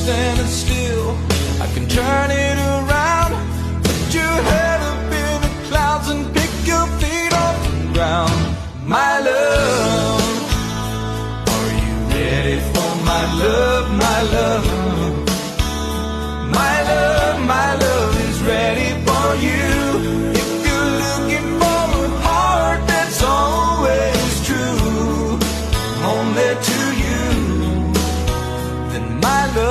standing still, I can turn it around. Put your head up in the clouds and pick your feet off the ground. My love, are you ready for my love, my love? My love is ready for you. If you're looking for a heart that's always true, only to you, then my love